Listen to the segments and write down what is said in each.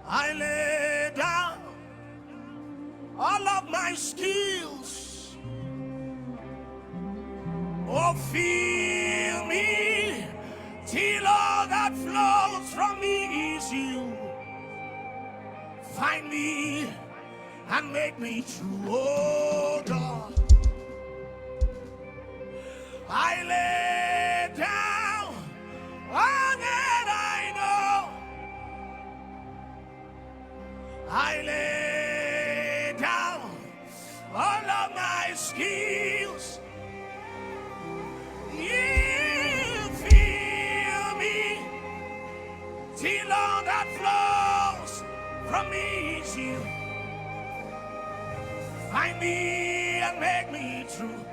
I lay down all of my skills. Oh, fill me till all that flows from me is you. Find me and make me true, oh God. I lay down all that I know. I lay down all of my skills. You feel me till all that flows from me is you. Find me and make me true.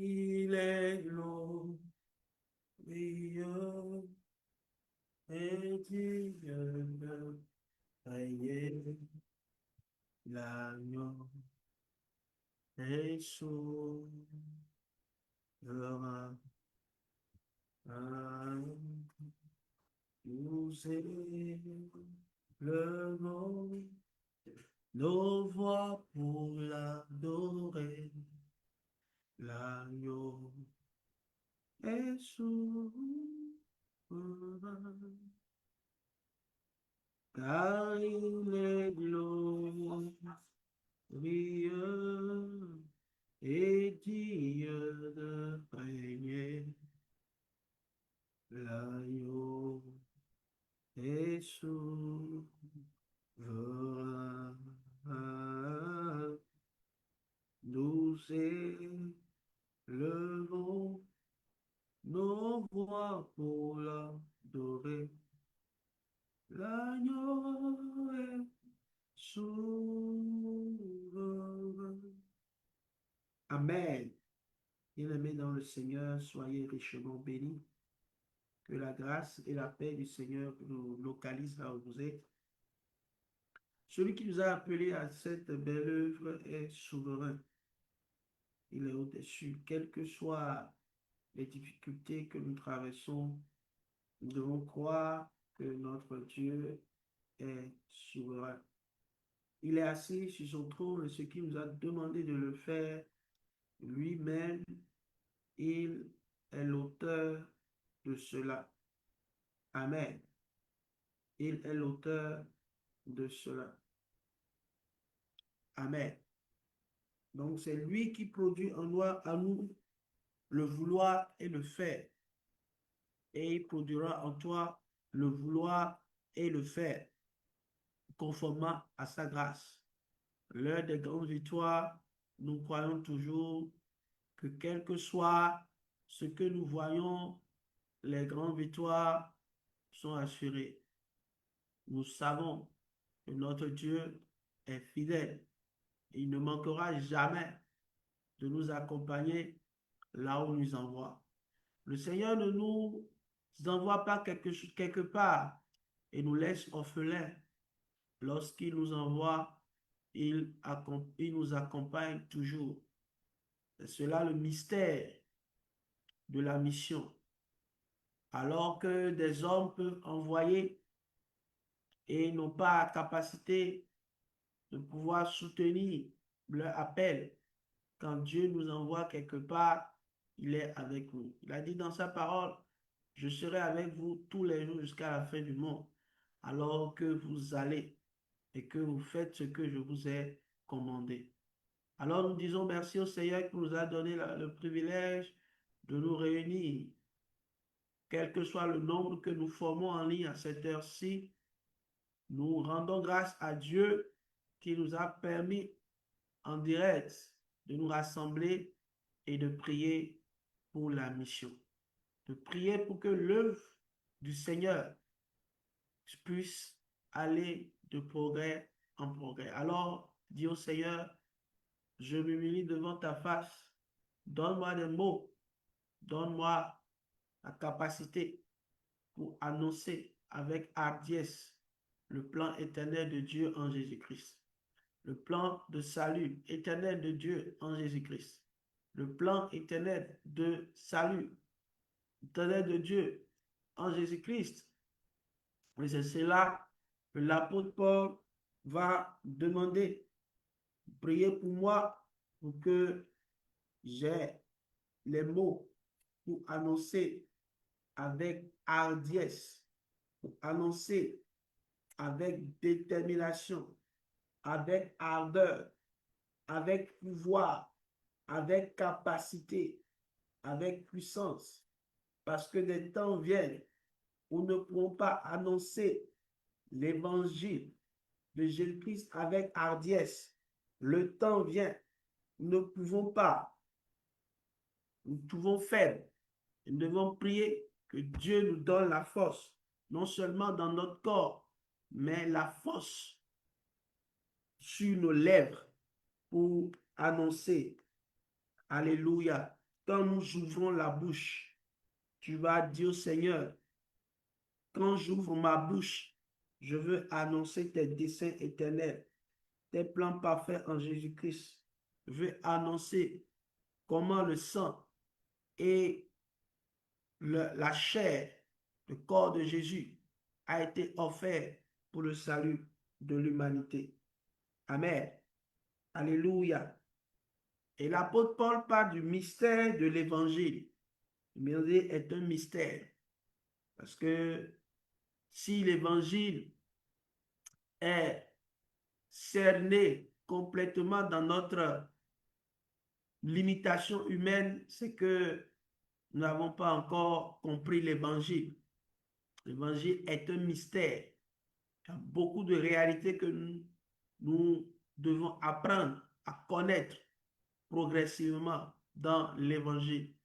Il est glorieux et digne de régner. L'agneau est souverain. Nous élevons nos voix pour l'adorer. L'agneau est souverain. Car il est glorieux et digne de régner. L'agneau est souverain. Nous élevons nos voix pour l'adorer. L'agneau est souverain. Amen. Bien-aimés dans le Seigneur, soyez richement bénis. Que la grâce et la paix du Seigneur nous localisent là où vous êtes. Celui qui nous a appelés à cette belle œuvre est souverain. Il est au-dessus. Quelles que soient les difficultés que nous traversons, nous devons croire que notre Dieu est souverain. Il est assis sur son trône et ce qu'il nous a demandé de le faire lui-même, il est l'auteur de cela. Amen. Il est l'auteur de cela. Amen. Donc, c'est lui qui produit en nous le vouloir et le faire. Et il produira en toi le vouloir et le faire, conformément à sa grâce. L'heure des grandes victoires, nous croyons toujours que quel que soit ce que nous voyons, les grandes victoires sont assurées. Nous savons que notre Dieu est fidèle. Il ne manquera jamais de nous accompagner là où il nous envoie. Le Seigneur ne nous envoie pas quelque part et nous laisse orphelins. Lorsqu'il nous envoie, il nous accompagne toujours. C'est cela le mystère de la mission. Alors que des hommes peuvent envoyer et n'ont pas la capacité de pouvoir soutenir leur appel, quand Dieu nous envoie quelque part, il est avec nous. Il a dit dans sa parole, je serai avec vous tous les jours jusqu'à la fin du monde, alors que vous allez et que vous faites ce que je vous ai commandé. Alors nous disons merci au Seigneur qui nous a donné le privilège de nous réunir, quel que soit le nombre que nous formons en ligne à cette heure-ci. Nous rendons grâce à Dieu qui nous a permis en direct de nous rassembler et de prier pour la mission. De prier pour que l'œuvre du Seigneur puisse aller de progrès en progrès. Alors, dis au Seigneur, je m'humilie devant ta face. Donne-moi des mots. Donne-moi la capacité pour annoncer avec hardiesse le plan éternel de Dieu en Jésus-Christ. Le plan de salut éternel de Dieu en Jésus-Christ. Le plan éternel de salut éternel de Dieu en Jésus-Christ. Et c'est cela que l'apôtre Paul va demander. Priez pour moi pour que j'ai les mots pour annoncer avec hardiesse, pour annoncer avec détermination, avec ardeur, avec pouvoir, avec capacité, avec puissance. Parce que des temps viennent où nous ne pourrons pas annoncer l'évangile de Jésus-Christ avec hardiesse. Le temps vient, nous ne pouvons pas, nous trouvons faibles. Nous devons prier que Dieu nous donne la force, non seulement dans notre corps, mais la force sur nos lèvres pour annoncer. Alléluia. Quand nous ouvrons la bouche, tu vas dire au Seigneur, quand j'ouvre ma bouche, je veux annoncer tes desseins éternels, tes plans parfaits en Jésus-Christ. Je veux annoncer comment le sang et la chair, le corps de Jésus a été offert pour le salut de l'humanité. Amen. Alléluia. Et l'apôtre Paul parle du mystère de l'évangile. L'évangile est un mystère. Parce que si l'évangile est cerné complètement dans notre limitation humaine, c'est que nous n'avons pas encore compris l'évangile. L'évangile est un mystère. Il y a beaucoup de réalités que nous devons apprendre à connaître progressivement dans l'évangile.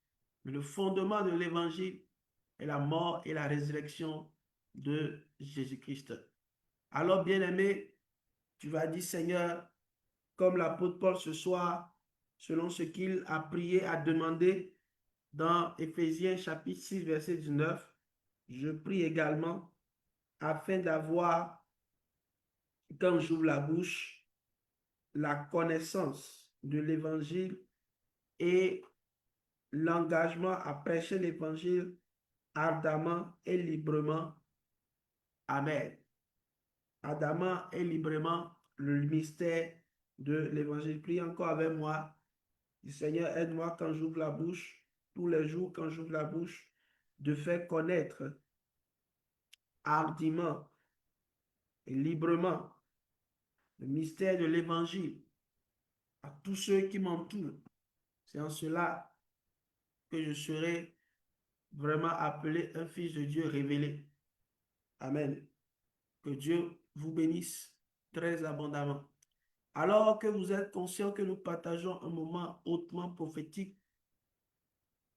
Mais le fondement de l'évangile est la mort et la résurrection de Jésus-Christ. Alors, bien-aimé, tu vas dire, Seigneur, comme l'apôtre Paul ce soir, selon ce qu'il a prié, a demandé dans Éphésiens chapitre 6, verset 19, je prie également afin d'avoir quand j'ouvre la bouche, la connaissance de l'évangile et l'engagement à prêcher l'évangile ardemment et librement. Amen. Ardemment et librement le mystère de l'évangile. Prie encore avec moi. Seigneur, aide-moi quand j'ouvre la bouche, tous les jours quand j'ouvre la bouche, de faire connaître hardiment et librement le mystère de l'évangile à tous ceux qui m'entourent. C'est en cela que je serai vraiment appelé un fils de Dieu révélé. Amen. Que Dieu vous bénisse très abondamment. Alors que vous êtes conscient que nous partageons un moment hautement prophétique,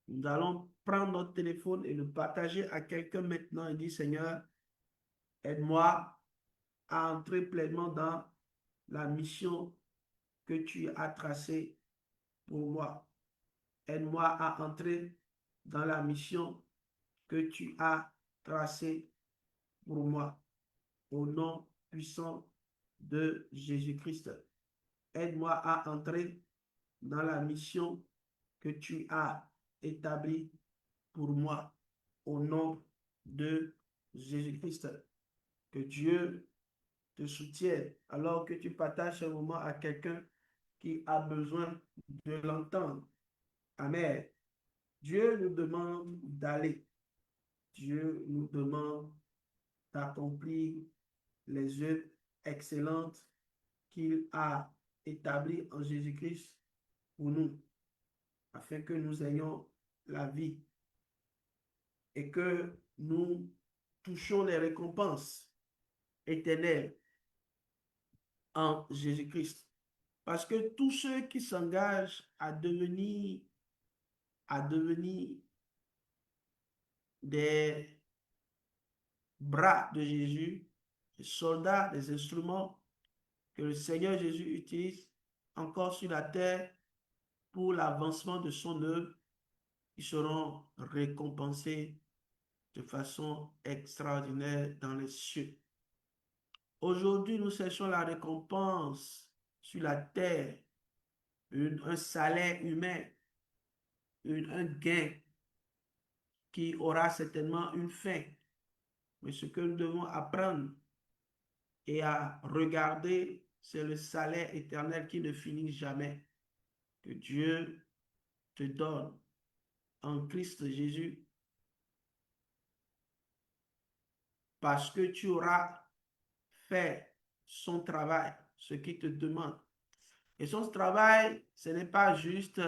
nous allons prendre notre téléphone et le partager à quelqu'un maintenant et dire, Seigneur, aide-moi à entrer pleinement dans la mission que tu as tracée pour moi. Aide-moi à entrer dans la mission que tu as tracée pour moi. Au nom puissant de Jésus-Christ. Aide-moi à entrer dans la mission que tu as établie pour moi. Au nom de Jésus-Christ. Que Dieu te soutienne alors que tu partages ce moment à quelqu'un qui a besoin de l'entendre. Amen. Dieu nous demande d'aller. Dieu nous demande d'accomplir les œuvres excellentes qu'il a établies en Jésus-Christ pour nous, afin que nous ayons la vie et que nous touchions les récompenses éternelles en Jésus-Christ. Parce que tous ceux qui s'engagent à devenir des bras de Jésus, des soldats, des instruments que le Seigneur Jésus utilise encore sur la terre pour l'avancement de son œuvre, ils seront récompensés de façon extraordinaire dans les cieux. Aujourd'hui, nous cherchons la récompense sur la terre, un salaire humain, un gain qui aura certainement une fin. Mais ce que nous devons apprendre et à regarder, c'est le salaire éternel qui ne finit jamais, que Dieu te donne en Christ Jésus, parce que tu auras fait son travail, ce qu'il te demande. Et son travail, ce n'est pas juste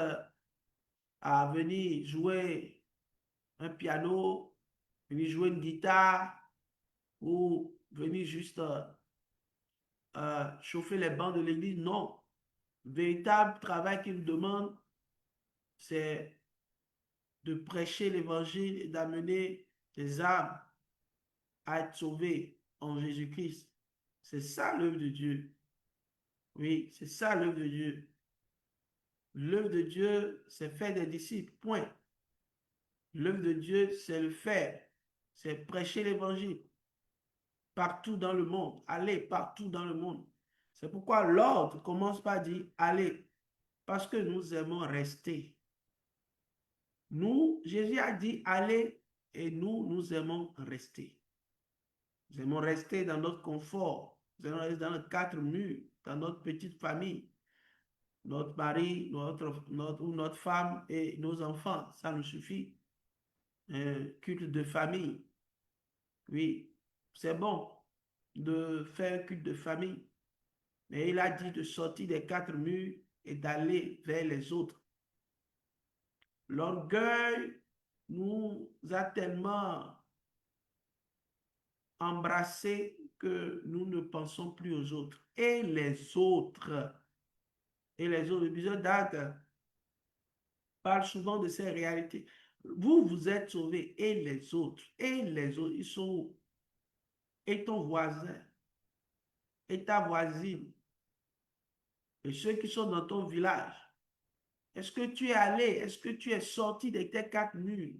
à venir jouer un piano, venir jouer une guitare ou venir juste chauffer les bancs de l'église. Non. Le véritable travail qu'il demande, c'est de prêcher l'évangile et d'amener des âmes à être sauvées en Jésus-Christ. C'est ça l'œuvre de Dieu. Oui, c'est ça l'œuvre de Dieu. L'œuvre de Dieu, c'est faire des disciples, point. L'œuvre de Dieu, c'est le faire. C'est prêcher l'évangile partout dans le monde. Aller partout dans le monde. C'est pourquoi l'ordre commence par dire allez, parce que nous aimons rester. Nous, Jésus a dit allez et nous aimons rester. Nous aimons rester dans notre confort. Nous aimons rester dans nos quatre murs, dans notre petite famille. Notre mari, notre femme et nos enfants, ça nous suffit. Culte de famille. Oui, c'est bon de faire un culte de famille. Mais il a dit de sortir des quatre murs et d'aller vers les autres. L'orgueil nous a tellement embrassés que nous ne pensons plus aux autres. Et les autres, l'épisode d'Actes parle souvent de ces réalités. Vous, vous êtes sauvés et les autres, ils sont où? Et ton voisin, et ta voisine, et ceux qui sont dans ton village. Est-ce que tu es allé? Est-ce que tu es sorti de tes quatre murs?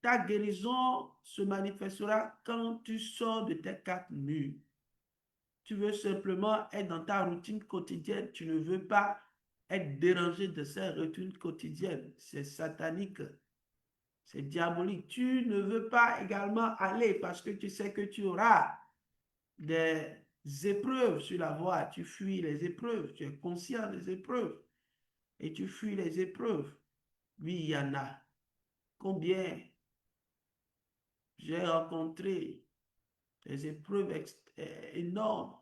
Ta guérison se manifestera quand tu sors de tes quatre murs. Tu veux simplement être dans ta routine quotidienne. Tu ne veux pas être dérangé de cette routine quotidienne. C'est satanique. C'est diabolique. Tu ne veux pas également aller parce que tu sais que tu auras des épreuves sur la voie. Tu fuis les épreuves. Tu es conscient des épreuves. Et tu fuis les épreuves. Oui, il y en a. Combien j'ai rencontré des épreuves énormes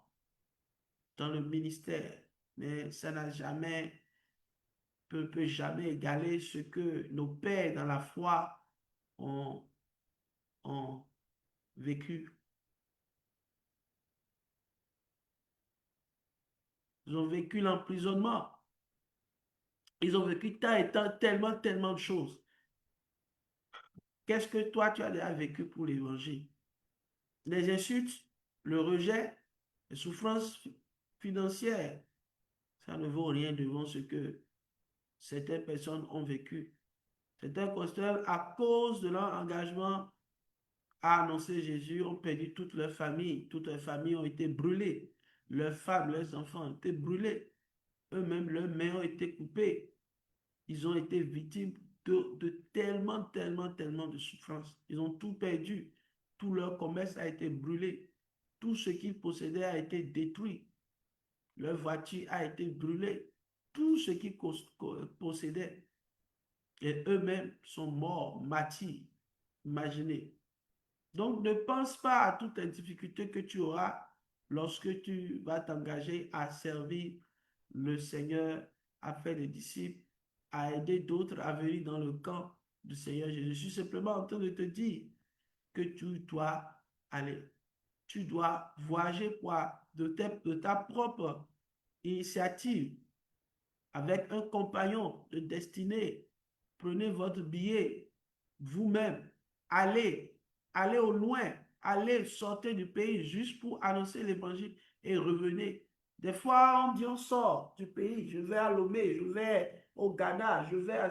dans le ministère, mais ça n'a jamais, peut jamais égaler ce que nos pères dans la foi ont, ont vécu. Ils ont vécu l'emprisonnement. Ils ont vécu tant et tant, tellement, tellement de choses. Qu'est-ce que toi, tu as déjà vécu pour l'évangile? Les insultes, le rejet, les souffrances financières, ça ne vaut rien devant ce que certaines personnes ont vécu. Certains pasteurs, à cause de leur engagement à annoncer Jésus, ont perdu toute leur famille. Toutes leurs familles ont été brûlées. Leurs femmes, leurs enfants ont été brûlés. Eux-mêmes, leurs mains ont été coupées. Ils ont été victimes de tellement, tellement, tellement de souffrances. Ils ont tout perdu. Tout leur commerce a été brûlé. Tout ce qu'ils possédaient a été détruit. Leur voiture a été brûlée. Tout ce qu'ils possédaient. Et eux-mêmes sont morts, martyrs. Imaginez. Donc, ne pense pas à toutes les difficultés que tu auras lorsque tu vas t'engager à servir le Seigneur, à faire des disciples, à aider d'autres à venir dans le camp du Seigneur Jésus. Je suis simplement en train de te dire que tu dois aller. Tu dois voyager de ta propre initiative avec un compagnon de destinée. Prenez votre billet vous-même. Allez au loin. Allez sortir du pays juste pour annoncer l'évangile et revenez. Des fois, on dit on sort du pays. Je vais à Lomé, je vais au Ghana, je vais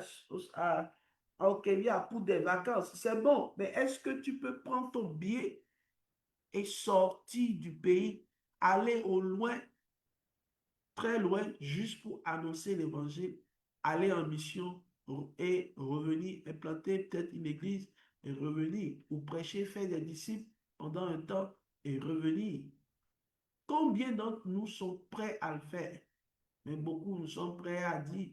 au Kenya pour des vacances. C'est bon, mais est-ce que tu peux prendre ton billet et sortir du pays, aller au loin, très loin, juste pour annoncer l'évangile, aller en mission et revenir, implanter peut-être une église et revenir, ou prêcher, faire des disciples pendant un temps et revenir? Combien d'entre nous sont prêts à le faire? Mais beaucoup nous sommes prêts à dire,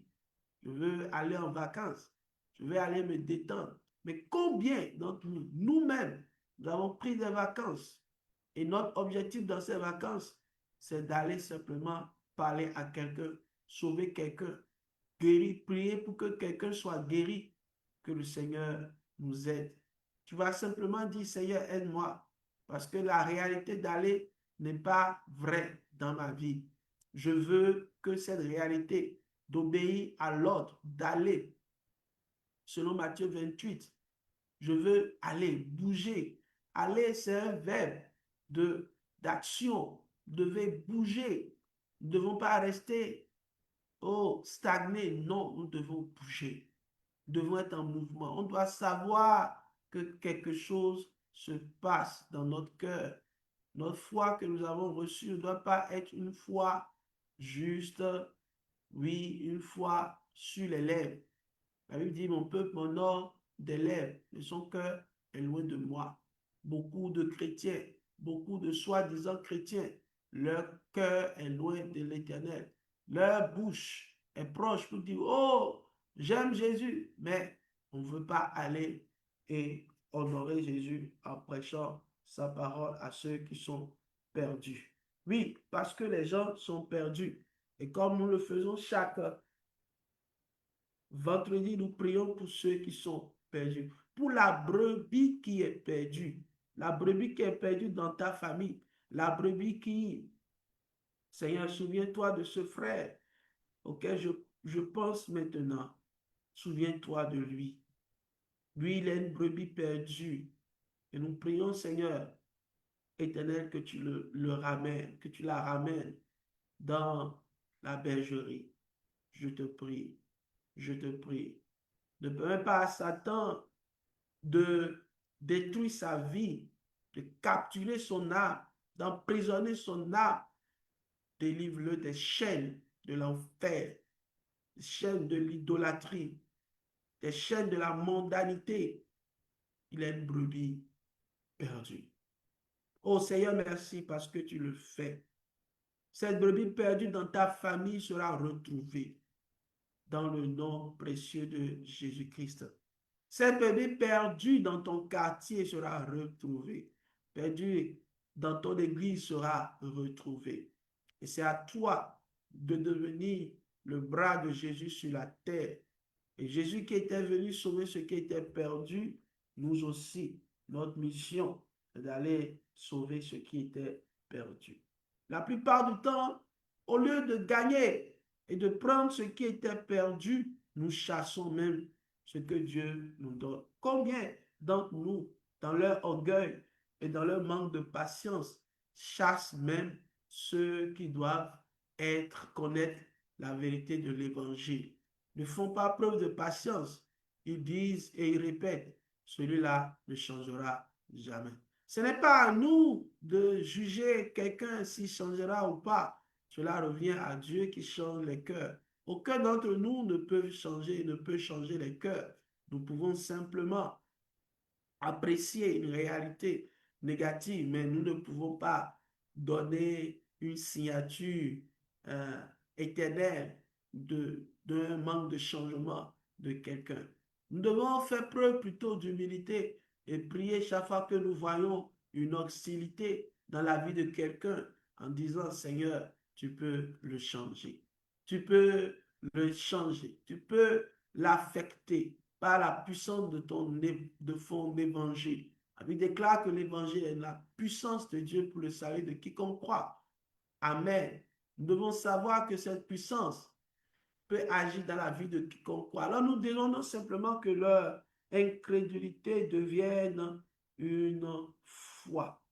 je veux aller en vacances, je vais aller me détendre. Mais combien d'entre nous, nous-mêmes, nous avons pris des vacances et notre objectif dans ces vacances, c'est d'aller simplement parler à quelqu'un, sauver quelqu'un, guérir, prier pour que quelqu'un soit guéri, que le Seigneur nous aide. Tu vas simplement dire, Seigneur, aide-moi, parce que la réalité d'aller n'est pas vraie dans ma vie. Je veux que cette réalité d'obéir à l'ordre, d'aller, selon Matthieu 28, je veux aller, bouger. Aller, c'est un verbe d'action. Vous devez bouger. Nous ne devons pas rester stagner. Non, nous devons bouger. Nous devons être en mouvement. On doit savoir que quelque chose se passe dans notre cœur. Notre foi que nous avons reçue ne doit pas être une foi juste, oui, une foi sur les lèvres. La Bible dit, mon peuple m'honore des lèvres, mais son cœur est loin de moi. Beaucoup de chrétiens, beaucoup de soi-disant chrétiens, leur cœur est loin de l'Éternel. Leur bouche est proche pour dire, oh, j'aime Jésus, mais on ne veut pas aller et honorer Jésus en prêchant sa parole à ceux qui sont perdus. Oui, parce que les gens sont perdus. Et comme nous le faisons chaque vendredi, nous prions pour ceux qui sont perdus. Pour la brebis qui est perdue. La brebis qui est perdue dans ta famille. La brebis qui, Seigneur, souviens-toi de ce frère auquel je pense maintenant. Souviens-toi de lui. Lui, il est une brebis perdue. Et nous prions, Seigneur, Éternel, que tu le ramènes, que tu la ramènes dans la bergerie. Je te prie. Je te prie. Ne permets pas à Satan de détruire sa vie, de capturer son âme d'emprisonner son âme. Délivre-le des chaînes de l'enfer, des chaînes de l'idolâtrie, des chaînes de la mondanité. Il est une brebis perdue. Oh Seigneur, merci parce que tu le fais. Cette brebis perdue dans ta famille sera retrouvée dans le nom précieux de Jésus-Christ. Cette brebis perdue dans ton quartier sera retrouvée. Perdue dans ton église sera retrouvée. Et c'est à toi de devenir le bras de Jésus sur la terre. Et Jésus qui était venu sauver ce qui était perdu, nous aussi, notre mission est d'aller sauver ce qui était perdu. La plupart du temps, au lieu de gagner et de prendre ce qui était perdu, nous chassons même ce que Dieu nous donne. Combien d'entre nous, dans leur orgueil et dans leur manque de patience, chassent même ceux qui doivent connaître la vérité de l'évangile? Ne font pas preuve de patience. Ils disent et ils répètent, celui-là ne changera jamais. Ce n'est pas à nous de juger quelqu'un s'il changera ou pas. Cela revient à Dieu qui change les cœurs. Aucun d'entre nous ne peut changer les cœurs. Nous pouvons simplement apprécier une réalité négative, mais nous ne pouvons pas donner une signature euh, éternelle d'un manque de changement de quelqu'un. Nous devons faire preuve plutôt d'humilité et prier chaque fois que nous voyons une hostilité dans la vie de quelqu'un en disant, Seigneur, tu peux le changer. Tu peux le changer. Tu peux l'affecter par la puissance de ton évangile. La Bible déclare que l'évangile est la puissance de Dieu pour le salut de quiconque croit. Amen. Nous devons savoir que cette puissance peut agir dans la vie de quiconque croit. Alors nous disons non simplement que leur incrédulité devienne une foi.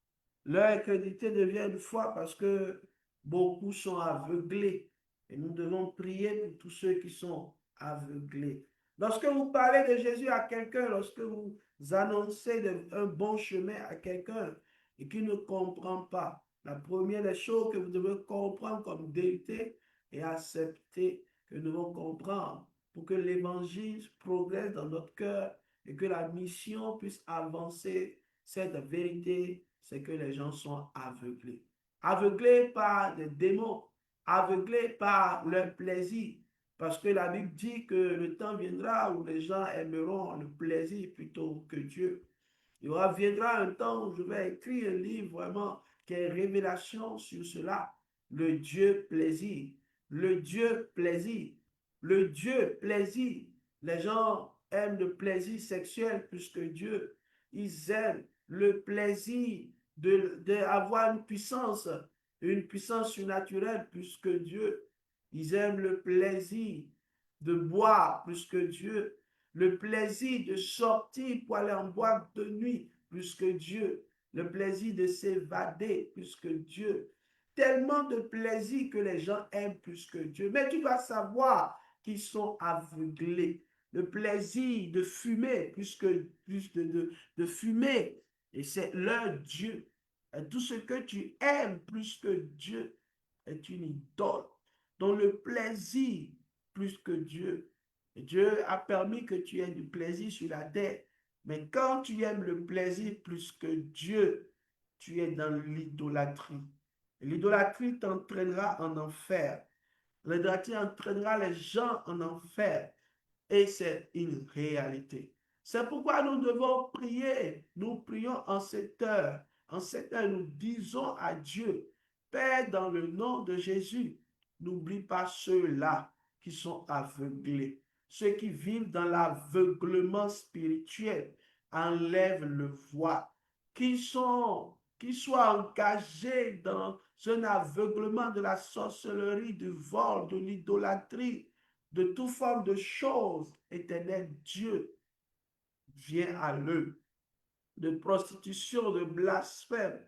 Leur incrédulité devient une foi parce que beaucoup sont aveuglés. Et nous devons prier pour tous ceux qui sont aveuglés. Lorsque vous parlez de Jésus à quelqu'un, lorsque vous annoncez un bon chemin à quelqu'un et qui ne comprend pas, la première des choses que vous devez comprendre comme vérité et accepter que nous devons comprendre pour que l'évangile progresse dans notre cœur et que la mission puisse avancer, cette vérité, c'est que les gens sont aveuglés. Aveuglés par des démons, aveuglés par leur plaisir. Parce que la Bible dit que le temps viendra où les gens aimeront le plaisir plutôt que Dieu. Il viendra un temps où je vais écrire un livre vraiment qui est révélation sur cela. Le Dieu plaisir. Le Dieu plaisir. Le Dieu plaisir. Les gens aiment le plaisir sexuel plus que Dieu. Ils aiment le plaisir d'avoir une puissance surnaturelle plus que Dieu. Ils aiment le plaisir de boire plus que Dieu, le plaisir de sortir pour aller en boîte de nuit plus que Dieu, le plaisir de s'évader plus que Dieu. Tellement de plaisir que les gens aiment plus que Dieu. Mais tu dois savoir qu'ils sont aveuglés. Le plaisir de fumer plus de fumer. Et c'est leur Dieu. Et tout ce que tu aimes plus que Dieu est une idole. Donc le plaisir plus que Dieu. Et Dieu a permis que tu aies du plaisir sur la terre. Mais quand tu aimes le plaisir plus que Dieu, tu es dans l'idolâtrie. L'idolâtrie t'entraînera en enfer. L'idolâtrie entraînera les gens en enfer. Et c'est une réalité. C'est pourquoi nous devons prier. Nous prions en cette heure. En cette heure, nous disons à Dieu, Père, dans le nom de Jésus, n'oublie pas ceux-là qui sont aveuglés. Ceux qui vivent dans l'aveuglement spirituel, enlève le voile. Qui soient engagés dans un aveuglement de la sorcellerie, du vol, de l'idolâtrie, de toute forme de choses éternelles, Dieu vient à eux, de prostitution, de blasphème,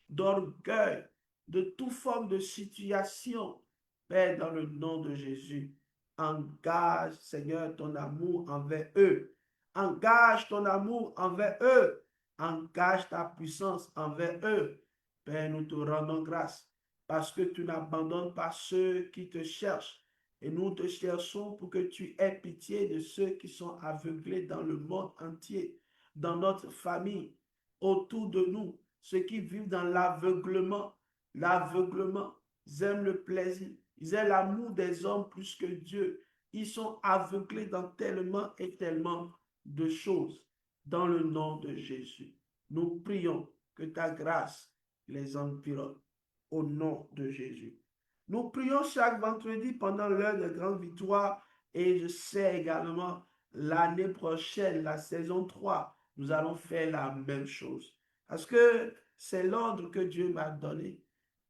d'orgueil, de toute forme de situation. Père, dans le nom de Jésus, engage, Seigneur, ton amour envers eux. Engage ton amour envers eux. Engage ta puissance envers eux. Père, nous te rendons grâce parce que tu n'abandonnes pas ceux qui te cherchent. Et nous te cherchons pour que tu aies pitié de ceux qui sont aveuglés dans le monde entier, dans notre famille, autour de nous, ceux qui vivent dans l'aveuglement. L'aveuglement, ils aiment le plaisir, ils aiment l'amour des hommes plus que Dieu. Ils sont aveuglés dans tellement et tellement de choses. Dans le nom de Jésus, nous prions que ta grâce les environne au nom de Jésus. Nous prions chaque vendredi pendant l'heure de grande victoire et je sais également l'année prochaine, la saison 3, nous allons faire la même chose. Parce que c'est l'ordre que Dieu m'a donné.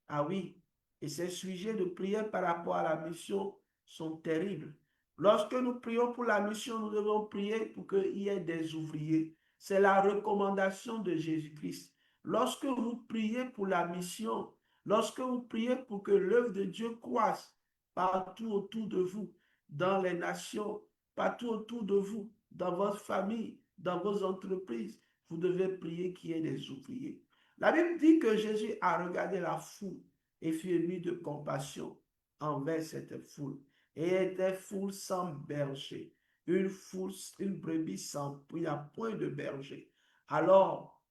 Ah oui, et ces sujets de prière par rapport à la mission sont terribles. Lorsque nous prions pour la mission, nous devons prier pour qu'il y ait des ouvriers. C'est la recommandation de Jésus-Christ. Lorsque vous priez pour la mission, lorsque vous priez pour que l'œuvre de Dieu croisse partout autour de vous, dans les nations, partout autour de vous, dans votre famille, dans vos entreprises, vous devez prier qu'il y ait des ouvriers. La Bible dit que Jésus a regardé la foule et fut ému de compassion envers cette foule. Et était foule sans berger, une foule, une brebis sans, il n'y a point de berger. Alors,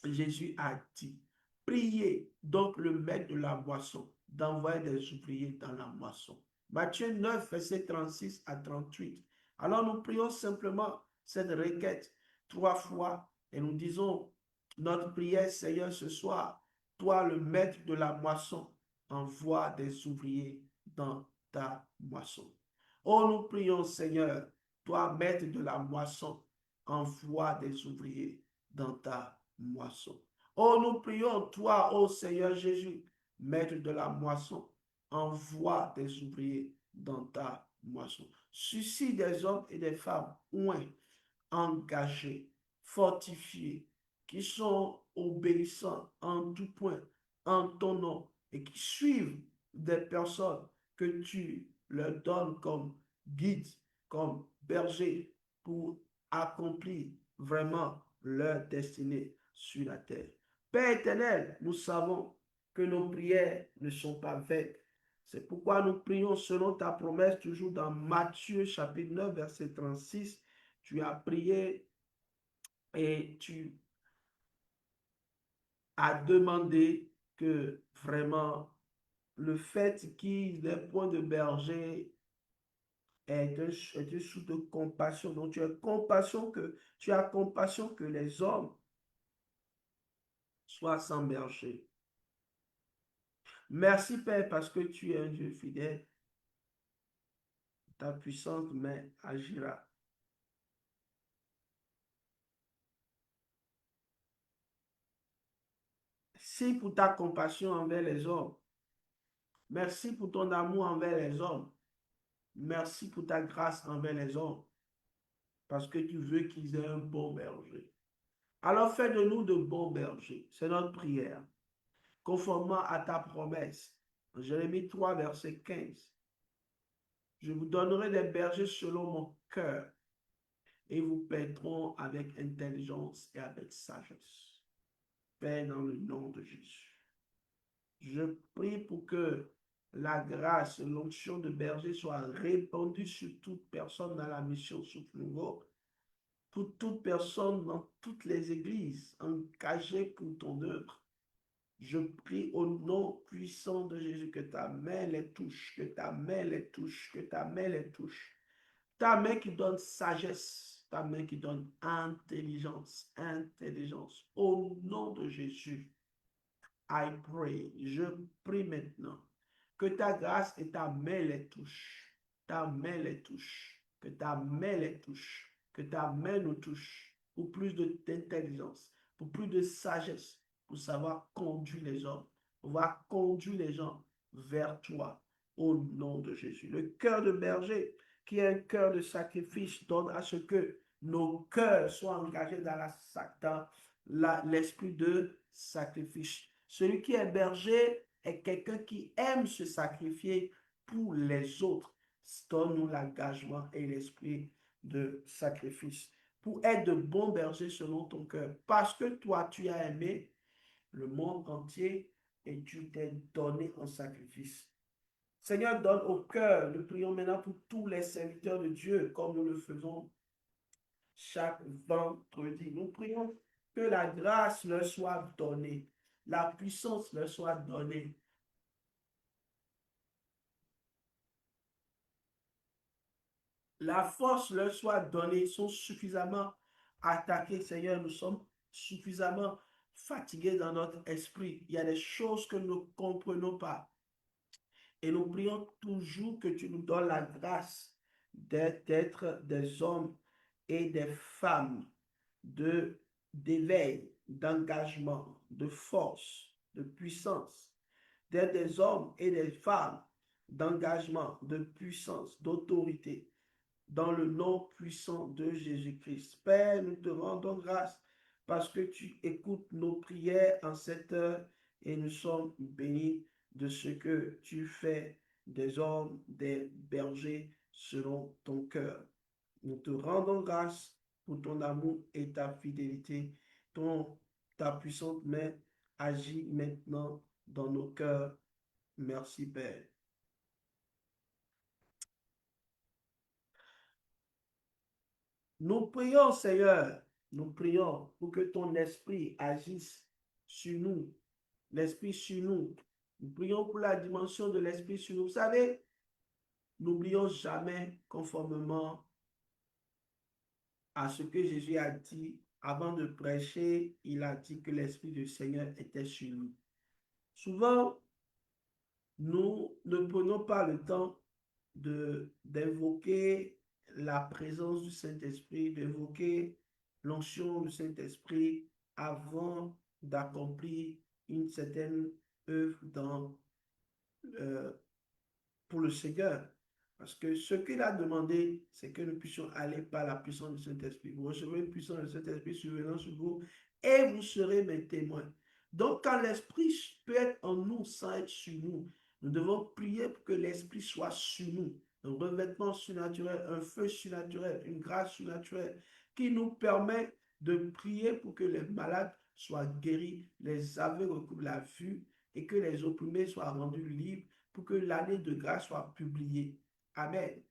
Jésus a dit, priez donc le maître de la moisson d'envoyer des ouvriers dans la moisson. Matthieu 9, verset 36 à 38. Alors nous prions simplement cette requête 3 fois et nous disons notre prière, Seigneur, ce soir, toi le maître de la moisson, envoie des ouvriers dans ta moisson. Oh, nous prions, Seigneur, toi maître de la moisson, envoie des ouvriers dans ta moisson. Oh, nous prions, toi, ô Seigneur Jésus, maître de la moisson, envoie des ouvriers dans ta moisson. Suscite des hommes et des femmes ouins, engagés, fortifiés, qui sont obéissants en tout point, en ton nom, et qui suivent des personnes que tu leur donnes comme guide, comme berger, pour accomplir vraiment leur destinée sur la terre. Père éternel, nous savons que nos prières ne sont pas vaines. C'est pourquoi nous prions selon ta promesse, toujours dans Matthieu chapitre 9, verset 36. Tu as prié et tu as demandé que vraiment le fait qu'il n'ait point de berger est un sous de compassion. Donc tu as compassion que les hommes soient sans berger. Merci Père parce que tu es un Dieu fidèle. Ta puissante main agira. Merci pour ta compassion envers les hommes. Merci pour ton amour envers les hommes. Merci pour ta grâce envers les hommes. Parce que tu veux qu'ils aient un bon berger. Alors fais de nous de bons bergers. C'est notre prière. Conformément à ta promesse. En Jérémie 3, verset 15. Je vous donnerai des bergers selon mon cœur. Et vous paîtront avec intelligence et avec sagesse. Père, dans le nom de Jésus. Je prie pour que la grâce, l'onction de berger soit répandue sur toute personne dans la mission Souffle Nouveau, pour toute personne dans toutes les églises engagées pour ton œuvre. Je prie au nom puissant de Jésus que ta main les touche, que ta main les touche, que ta main les touche. Ta main qui donne sagesse, ta main qui donne intelligence, intelligence. Au nom de Jésus, I pray, je prie maintenant que ta grâce et ta main les touche, ta main les touche, que ta main les touche, que ta main nous touche pour plus d'intelligence, pour plus de sagesse, pour savoir conduire les hommes, pour pouvoir conduire les gens vers toi au nom de Jésus. Le cœur de berger qui est un cœur de sacrifice donne à ce que nos cœurs soient engagés dans l'esprit de sacrifice. Celui qui est berger est quelqu'un qui aime se sacrifier pour les autres. Donne-nous l'engagement et l'esprit de sacrifice pour être de bons bergers selon ton cœur. Parce que toi, tu as aimé le monde entier et tu t'es donné en sacrifice. Seigneur, donne au cœur. Nous prions maintenant pour tous les serviteurs de Dieu, comme nous le faisons chaque vendredi. Nous prions que la grâce leur soit donnée, la puissance leur soit donnée. La force leur soit donnée, sont suffisamment attaqués, Seigneur. Nous sommes suffisamment fatigués dans notre esprit. Il y a des choses que nous ne comprenons pas. Et nous prions toujours que tu nous donnes la grâce d'être des hommes et des femmes d'éveil, d'engagement, de force, de puissance, d'être des hommes et des femmes d'engagement, de puissance, d'autorité, dans le nom puissant de Jésus-Christ. Père, nous te rendons grâce parce que tu écoutes nos prières en cette heure et nous sommes bénis de ce que tu fais des hommes, des bergers selon ton cœur. Nous te rendons grâce pour ton amour et ta fidélité. Ta puissante main agit maintenant dans nos cœurs. Merci, Père. Nous prions, Seigneur, nous prions pour que ton esprit agisse sur nous, l'esprit sur nous. Nous prions pour la dimension de l'esprit sur nous. Vous savez, n'oublions jamais, conformément à ce que Jésus a dit, avant de prêcher, il a dit que l'esprit du Seigneur était sur nous. Souvent, nous ne prenons pas le temps d'invoquer la présence du Saint-Esprit, d'évoquer l'onction du Saint-Esprit avant d'accomplir une certaine œuvre pour le Seigneur. Parce que ce qu'il a demandé, c'est que nous puissions aller par la puissance du Saint-Esprit. Vous recevez une puissance du Saint-Esprit survenant sur vous et vous serez mes témoins. Donc, quand l'Esprit peut être en nous sans être sur nous, nous devons prier pour que l'Esprit soit sur nous. Un revêtement surnaturel, un feu surnaturel, une grâce surnaturelle qui nous permet de prier pour que les malades soient guéris, les aveugles recouvrent la vue et que les opprimés soient rendus libres pour que l'année de grâce soit publiée. Amen.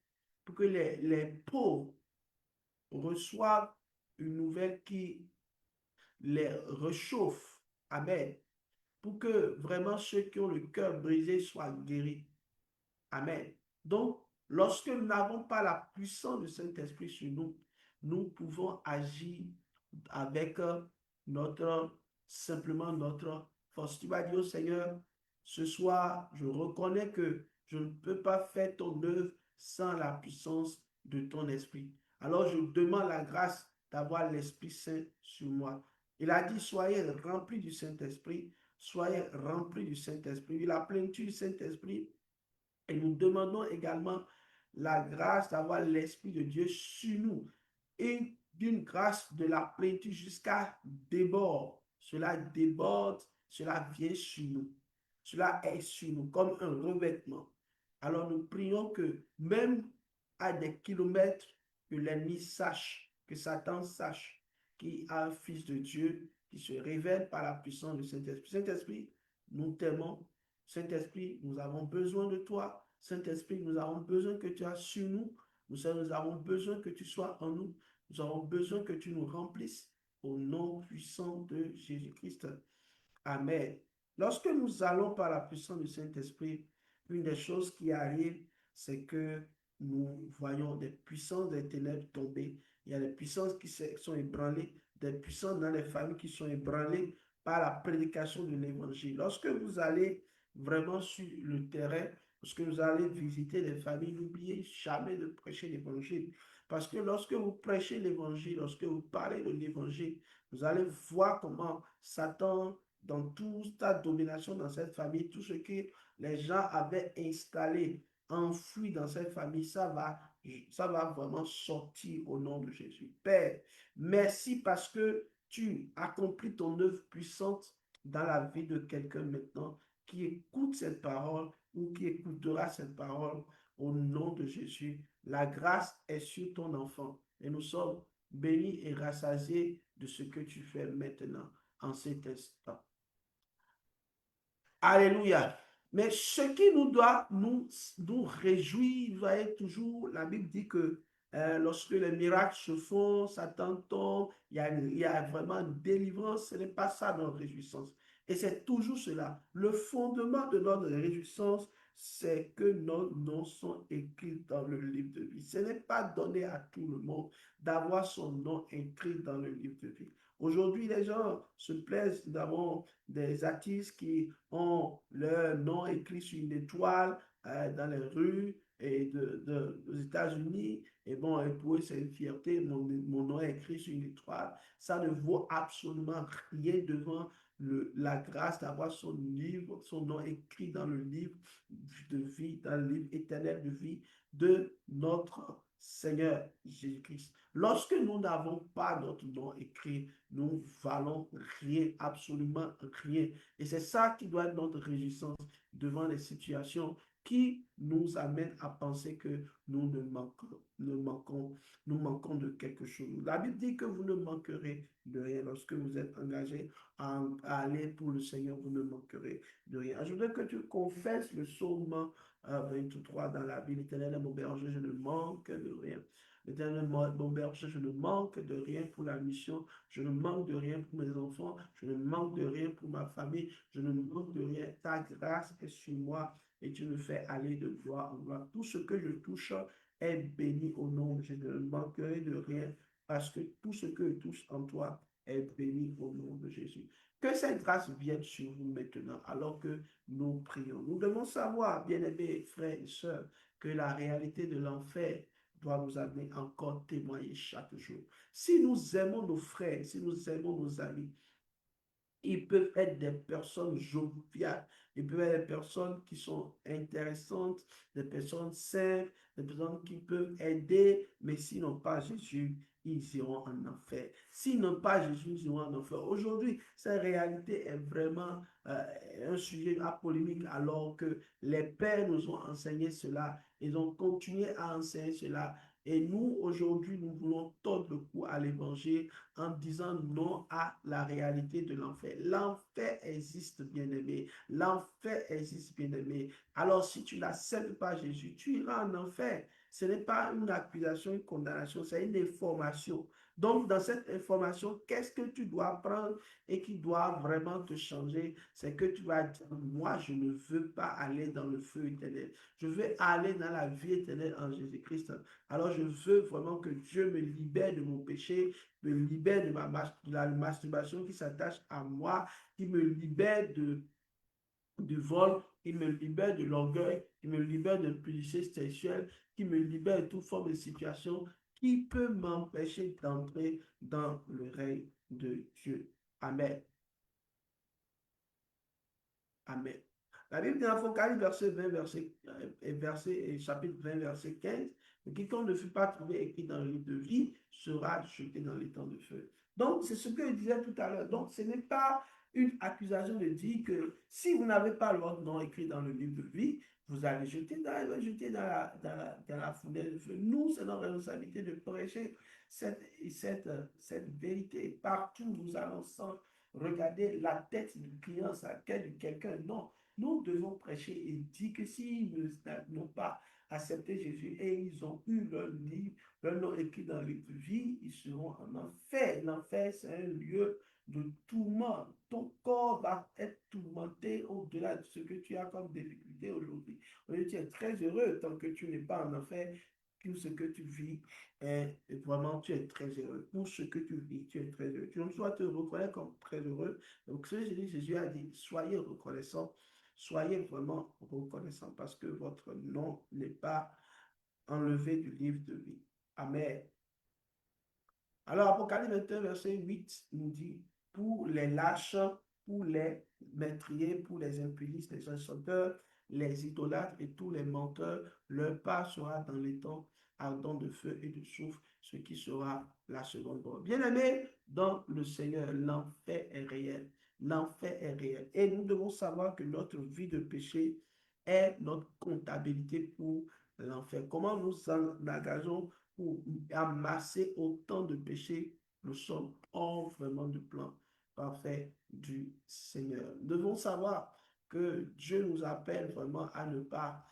Pour que les pauvres reçoivent une nouvelle qui les réchauffe. Amen. Pour que vraiment ceux qui ont le cœur brisé soient guéris. Amen. Donc, lorsque nous n'avons pas la puissance du Saint-Esprit sur nous, nous pouvons agir avec simplement notre force. Tu vas dire au Seigneur, ce soir, je reconnais que je ne peux pas faire ton œuvre sans la puissance de ton esprit. Alors, je demande la grâce d'avoir l'Esprit Saint sur moi. Il a dit, soyez remplis du Saint-Esprit, soyez remplis du Saint-Esprit. La plénitude du Saint-Esprit. Et nous demandons également la grâce d'avoir l'Esprit de Dieu sur nous et d'une grâce de la plénitude jusqu'à débord. Cela déborde, cela vient sur nous. Cela est sur nous comme un revêtement. Alors nous prions que même à des kilomètres, que l'ennemi sache, que Satan sache qu'il a un fils de Dieu qui se révèle par la puissance du Saint-Esprit. Saint-Esprit, nous t'aimons. Saint-Esprit, nous avons besoin de toi. Saint-Esprit, nous avons besoin que tu sois sur nous. Nous avons besoin que tu sois en nous. Nous avons besoin que tu nous remplisses au nom puissant de Jésus-Christ. Amen. Lorsque nous allons par la puissance du Saint-Esprit, une des choses qui arrive, c'est que nous voyons des puissances des ténèbres tomber. Il y a des puissances qui sont ébranlées, des puissances dans les familles qui sont ébranlées par la prédication de l'évangile. Lorsque vous allez vraiment sur le terrain, lorsque vous allez visiter les familles, n'oubliez jamais de prêcher l'évangile. Parce que lorsque vous prêchez l'évangile, lorsque vous parlez de l'évangile, vous allez voir comment Satan, dans toute ta domination dans cette famille, tout ce que les gens avaient installé, enfoui dans cette famille, ça va vraiment sortir au nom de Jésus. Père, merci parce que tu accomplis ton œuvre puissante dans la vie de quelqu'un maintenant qui écoute cette parole ou qui écoutera cette parole au nom de Jésus. La grâce est sur ton enfant et nous sommes bénis et rassasiés de ce que tu fais maintenant en cet instant. Alléluia. Mais ce qui nous doit nous réjouir, vous voyez, toujours, la Bible dit que lorsque les miracles se font, Satan tombe, il y a vraiment une délivrance, ce n'est pas ça notre réjouissance. Et c'est toujours cela. Le fondement de notre réjouissance, c'est que nos noms sont écrits dans le livre de vie. Ce n'est pas donné à tout le monde d'avoir son nom écrit dans le livre de vie. Aujourd'hui, les gens se plaisent d'avoir des artistes qui ont leur nom écrit sur une étoile dans les rues et aux États-Unis. Et bon, et pour eux, c'est une fierté. Mon nom est écrit sur une étoile. Ça ne vaut absolument rien devant la grâce d'avoir son livre, son nom écrit dans le livre de vie, dans le livre éternel de vie de notre Seigneur Jésus-Christ. Lorsque nous n'avons pas notre nom écrit, nous valons rien, absolument rien. Et c'est ça qui doit être notre réjouissance devant les situations qui nous amènent à penser que nous manquons de quelque chose. La Bible dit que vous ne manquerez de rien lorsque vous êtes engagé à aller pour le Seigneur, vous ne manquerez de rien. Je voudrais que tu confesses le psaume 23 dans la Bible. L'Éternel est mon berger, je ne manque de rien. L'Éternel est mon berger, je ne manque de rien pour la mission, je ne manque de rien pour mes enfants, je ne manque de rien pour ma famille, je ne manque de rien. Ta grâce est sur moi et tu me fais aller de gloire en gloire. Tout ce que je touche est béni au nom de Jésus. Je ne manquerai de rien parce que tout ce que je touche en toi est béni au nom de Jésus. Que cette grâce vienne sur vous maintenant alors que nous prions. Nous devons savoir, bien-aimés frères et sœurs, que la réalité de l'enfer doit nous amener encore témoigner chaque jour. Si nous aimons nos frères, si nous aimons nos amis, ils peuvent être des personnes joviales, ils peuvent être des personnes qui sont intéressantes, des personnes simples, des personnes qui peuvent aider, mais s'ils n'ont pas Jésus, ils iront en enfer. S'ils n'ont pas Jésus, ils iront en enfer. Aujourd'hui, cette réalité est vraiment un sujet à polémique alors que les pères nous ont enseigné cela, ils ont continué à enseigner cela. Et nous, aujourd'hui, nous voulons tordre le cou à l'évangile en disant non à la réalité de l'enfer. L'enfer existe, bien-aimé. L'enfer existe, bien-aimé. Alors, si tu n'acceptes pas Jésus, tu iras en enfer. Ce n'est pas une accusation, une condamnation, c'est une information. Donc, dans cette information, qu'est-ce que tu dois prendre et qui doit vraiment te changer? C'est que tu vas dire, moi, je ne veux pas aller dans le feu éternel. Je veux aller dans la vie éternelle en Jésus-Christ. Alors, je veux vraiment que Dieu me libère de mon péché, me libère de la masturbation qui s'attache à moi, qui me libère du vol, qui me libère de l'orgueil, qui me libère de péché sexuel, qui me libère de toute forme de situation qui peut m'empêcher d'entrer dans le règne de Dieu. Amen. Amen. La Bible dit en Apocalypse, chapitre 20, verset 15, quiconque ne fut pas trouvé écrit dans le livre de vie sera jeté dans les temps de feu. Donc, c'est ce que je disais tout à l'heure. Donc, ce n'est pas une accusation de dire que si vous n'avez pas votre nom écrit dans le livre de vie, vous allez jeter dans la fournaise de feu. Nous, c'est notre responsabilité de prêcher cette vérité. Partout, nous allons sans regarder la tête du client, sa tête de quelqu'un. Non, nous devons prêcher et dire que s'ils n'ont pas accepté Jésus et ils ont eu leur nom écrit dans le livre de vie, ils seront en enfer. L'enfer, c'est un lieu de tourment. Ton corps va être tourmenté au-delà de ce que tu as comme difficulté aujourd'hui. Tu es très heureux tant que tu n'es pas en enfer. Tout ce que tu vis, et vraiment, tu es très heureux. Pour ce que tu vis, tu es très heureux. Tu ne dois te reconnaître comme très heureux. Donc, ce que Jésus a dit, soyez reconnaissants, soyez vraiment reconnaissants parce que votre nom n'est pas enlevé du livre de vie. Amen. Alors, Apocalypse 21, verset 8 nous dit, pour les lâches, pour les meurtriers, pour les impudiques, les insulteurs, les idolâtres et tous les menteurs, leur part sera dans les temps ardents de feu et de soufre, ce qui sera la seconde mort. Bien-aimés, dans le Seigneur, l'enfer est réel. L'enfer est réel. Et nous devons savoir que notre vie de péché est notre comptabilité pour l'enfer. Comment nous engageons pour amasser autant de péchés, nous sommes hors vraiment du plan parfait du Seigneur. Nous devons savoir que Dieu nous appelle vraiment à ne pas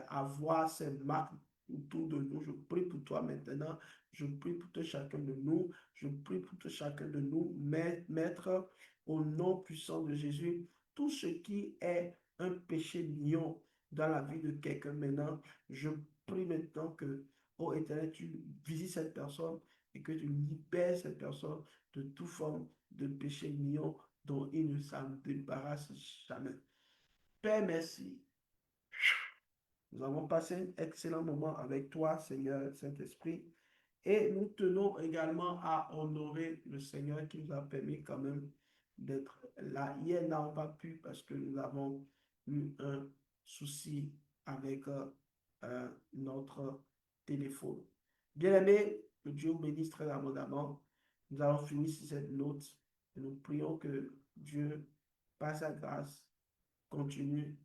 avoir ces marques autour de nous. Je prie pour toi maintenant. Je prie pour tout chacun de nous. Je prie pour tout chacun de nous, Maître, au nom puissant de Jésus, tout ce qui est un péché mignon dans la vie de quelqu'un maintenant, je prie maintenant que, ô Éternel, tu visites cette personne et que tu libères cette personne de toute forme de péché mignon dont il ne s'en débarrasse jamais. Père, merci. Nous avons passé un excellent moment avec toi, Seigneur Saint-Esprit. Et nous tenons également à honorer le Seigneur qui nous a permis quand même d'être là. Hier, nous n'avons pas pu parce que nous avons eu un souci avec notre téléphone. Bien-aimé, que Dieu vous bénisse très abondamment. Nous allons finir sur cette note et nous prions que Dieu, par sa grâce, continue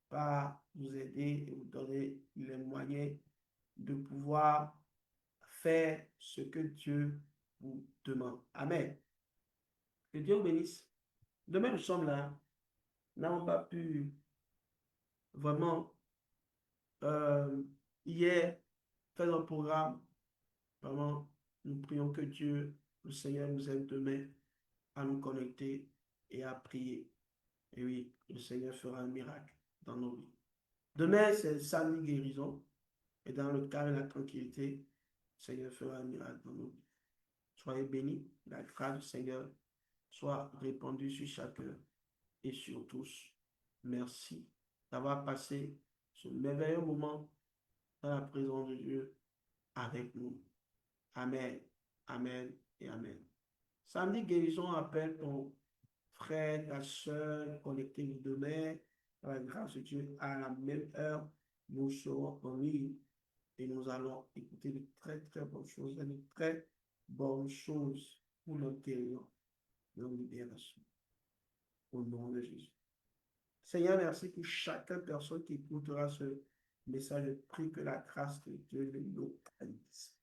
par vous aider et vous donner les moyens de pouvoir faire ce que Dieu vous demande. Amen. Que Dieu vous bénisse. Demain, nous sommes là. Nous n'avons pas pu vraiment hier faire un programme. Vraiment, nous prions que Dieu, le Seigneur, nous aide demain à nous connecter et à prier. Et oui, le Seigneur fera un miracle dans nos vies. Demain, c'est le samedi guérison. Et dans le calme et la tranquillité, le Seigneur fera un miracle dans nos vies. Soyez bénis. La grâce du Seigneur soit répandue sur chacun et sur tous. Merci d'avoir passé ce merveilleux moment dans la présence de Dieu avec nous. Amen, amen et amen. Samedi guérison, appelle ton frère, ta soeur, connectez-vous demain, par la grâce de Dieu, à la même heure. Nous serons en ligne et nous allons écouter de très, très bonnes choses, de très bonnes choses pour notre guérison, notre libération. Au nom de Jésus. Seigneur, merci pour chaque personne qui écoutera ce message. Je prie que la grâce de Dieu le localise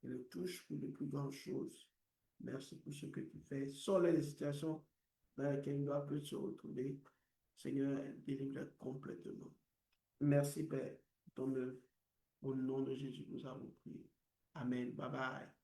et le touche pour de plus grandes choses. Merci pour ce que tu fais. Sur les situations dans lesquelles il doit se retrouver, Seigneur, délivre complètement. Merci, Père, pour ton œuvre. Au nom de Jésus, nous avons prié. Amen. Bye bye.